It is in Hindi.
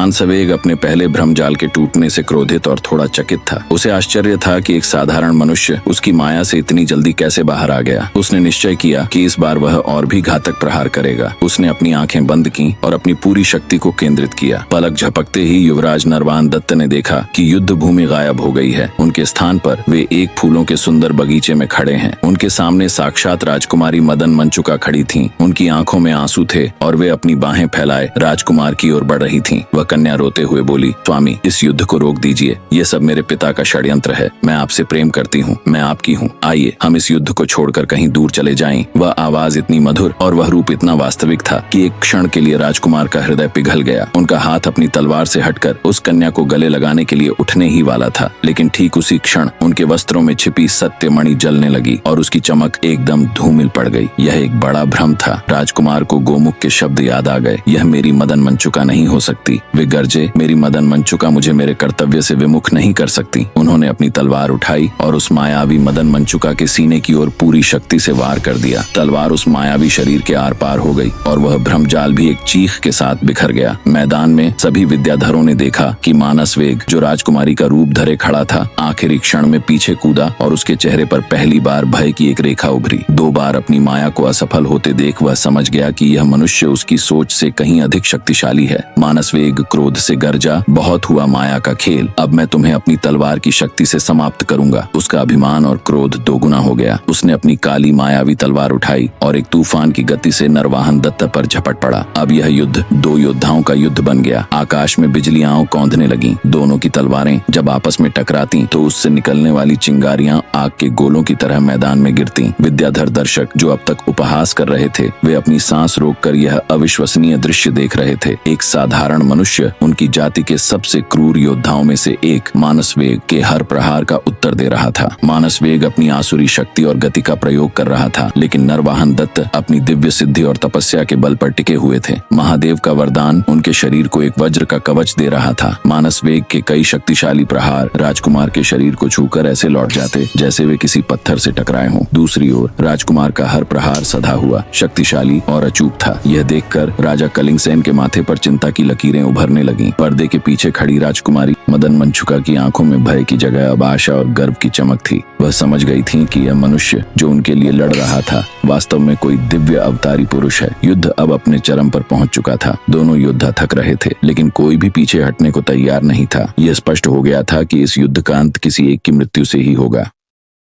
मानसवेग अपने पहले भ्रमजाल के टूटने से क्रोधित और थोड़ा चकित था। उसे आश्चर्य था कि एक साधारण मनुष्य उसकी माया से इतनी जल्दी कैसे बाहर आ गया। उसने निश्चय किया कि इस बार वह और भी घातक प्रहार करेगा। उसने अपनी आंखें बंद की और अपनी पूरी शक्ति को केंद्रित किया। पलक झपकते ही युवराज नरवान दत्त ने देखा कि युद्ध भूमि गायब हो गई है। उनके स्थान पर वे एक फूलों के सुंदर बगीचे में खड़े हैं। उनके सामने साक्षात राजकुमारी मदन मंचुका खड़ी थीं। उनकी आंखों में आंसू थे और वे अपनी बाहें फैलाए राजकुमार की ओर बढ़ रही थीं। वह कन्या रोते हुए बोली, स्वामी, इस युद्ध को रोक दीजिए। ये सब मेरे पिता का षड्यंत्र है। मैं आपसे प्रेम करती हूँ, मैं आपकी हूँ। आइए हम इस युद्ध को छोड़कर कहीं दूर चले जाएं। वह आवाज इतनी मधुर और वह रूप इतना वास्तविक था कि एक क्षण के लिए राजकुमार का हृदय पिघल गया। उनका हाथ अपनी तलवार से हटकर उस कन्या को गले लगाने के लिए उठने ही वाला था, लेकिन ठीक उसी क्षण उनके वस्त्रों में छिपी सत्यमणि जलने लगी और उसकी चमक एकदम धूमिल पड़ गई। यह एक बड़ा भ्रम था। राजकुमार को गोमुख के शब्द याद आ गए। यह मेरी मदन मंचुका नहीं हो सकती। वे गरजे, मेरी मदन मंचुका मुझे मेरे कर्तव्य से विमुख नहीं कर सकती। उन्होंने अपनी तलवार उठाई और उस मायावी मदन मंचुका के सीने की ओर पूरी शक्ति से वार कर दिया। तलवार उस मायावी शरीर के आर पार हो गई और वह भ्रमजाल भी एक चीख के साथ बिखर गया। मैदान में सभी विद्याधरों ने देखा कि मानसवेग, जो राजकुमारी का रूप धरे खड़ा था, आखिरी क्षण में पीछे कूदा और उसके चेहरे पर पहली बार भय की एक रेखा उभरी। 2 बार अपनी माया को असफल होते देख वह समझ गया कि यह मनुष्य उसकी सोच से कहीं अधिक शक्तिशाली है। मानसवेग क्रोध से गरजा, बहुत हुआ माया का खेल, अब मैं तुम्हें अपनी तलवार की शक्ति से समाप्त करूंगा। उसका अभिमान और क्रोध दोगुना हो गया। उसने अपनी काली मायावी तलवार उठाई और एक तूफान की गति से नरवाहन दत्त पर झपट पड़ा। अब यह युद्ध 2 योद्धाओं का युद्ध बन गया। आकाश में बिजलियां कौंधने लगीं। दोनों की तलवारें जब आपस में टकराती तो उससे निकलने वाली चिंगारियां आग के गोलों की तरह मैदान में गिरती। विद्याधर दर्शक जो अब तक उपहास कर रहे थे, वे अपनी सांस रोककर यह अविश्वसनीय दृश्य देख रहे थे। एक साधारण मनुष्य उनकी जाति के सबसे क्रूर योद्धाओं में से एक मानसवेग के हर प्रहार का उत्तर दे रहा था। मानसवेग अपनी आसुरी शक्ति और गति का प्रयोग कर रहा था, लेकिन नरवाहन दत्त अपनी दिव्य सिद्धि और तपस्या के बल पर टिके हुए थे। महादेव का वरदान उनके शरीर को एक वज्र का कवच दे रहा था। मानसवेग के कई शक्तिशाली प्रहार राजकुमार के शरीर को छूकर ऐसे लौट जाते जैसे वे किसी पत्थर से टकराए हों। दूसरी ओर राजकुमार का हर प्रहार सधा हुआ, शक्तिशाली और अचूक था। यह देखकर राजा कलिंगसेन के माथे पर चिंता की लकीरें उभरने लगीं। पर्दे के पीछे खड़ी राजकुमारी मदन मंचुका की आंखों में भय की जगह अब आशा और गर्व की चमक थी। वह समझ गई थी कि यह मनुष्य जो उनके लिए लड़ रहा था वास्तव में कोई दिव्य अवतारी पुरुष है। युद्ध अब अपने चरम पर पहुंच चुका था। दोनों योद्धा थक रहे थे, लेकिन कोई भी पीछे हटने को तैयार नहीं था। यह स्पष्ट हो गया था कि इस युद्ध का अंत किसी एक की मृत्यु से ही होगा।